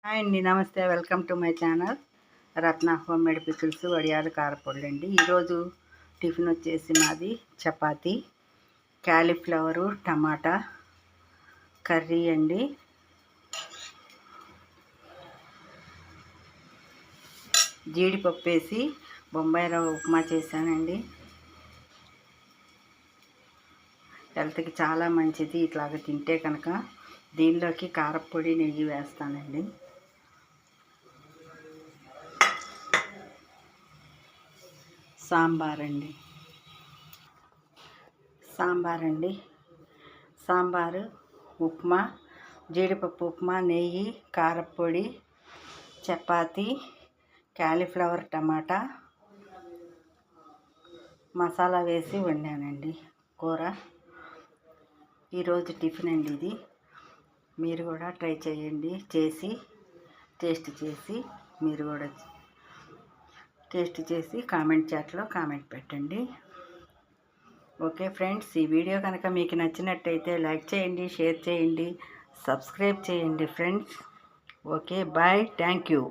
Hi అండి, నమస్తే. Welcome to my channel Ratna home made pickles వడియాలు కారపొడి అండి. ఈరోజు టిఫిన్ వచ్చేసి మాది చపాతీ, క్యాలీఫ్లవరు, టమాటా కర్రీ అండి. జీడిపప్పు వేసి బొంబాయి రవ్వ ఉప్మా చేశానండి. హెల్త్కి చాలా మంచిది. ఇట్లాగ తింటే కనుక దీనిలోకి కారపొడి, నెయ్యి వేస్తానండి. సాంబార్ అండి. సాంబారు, ఉప్మా, జీడిపప్పు ఉప్మా, నెయ్యి, కారపొడి, చపాతీ, క్యాలీఫ్లవర్, టమాటా మసాలా వేసి వండానండి కూర. ఈరోజు టిఫిన్ అండి ఇది. మీరు కూడా ట్రై చేయండి. టేస్ట్ చేసి మీరు కూడా టేస్ట్ చేసి కామెంట్ చాట్లో కామెంట్ పెట్టండి. ఓకే ఫ్రెండ్స్, ఈ వీడియో కనుక మీకు నచ్చినట్టయితే లైక్ చేయండి, షేర్ చేయండి, సబ్స్క్రైబ్ చేయండి friends. Okay, bye, thank you.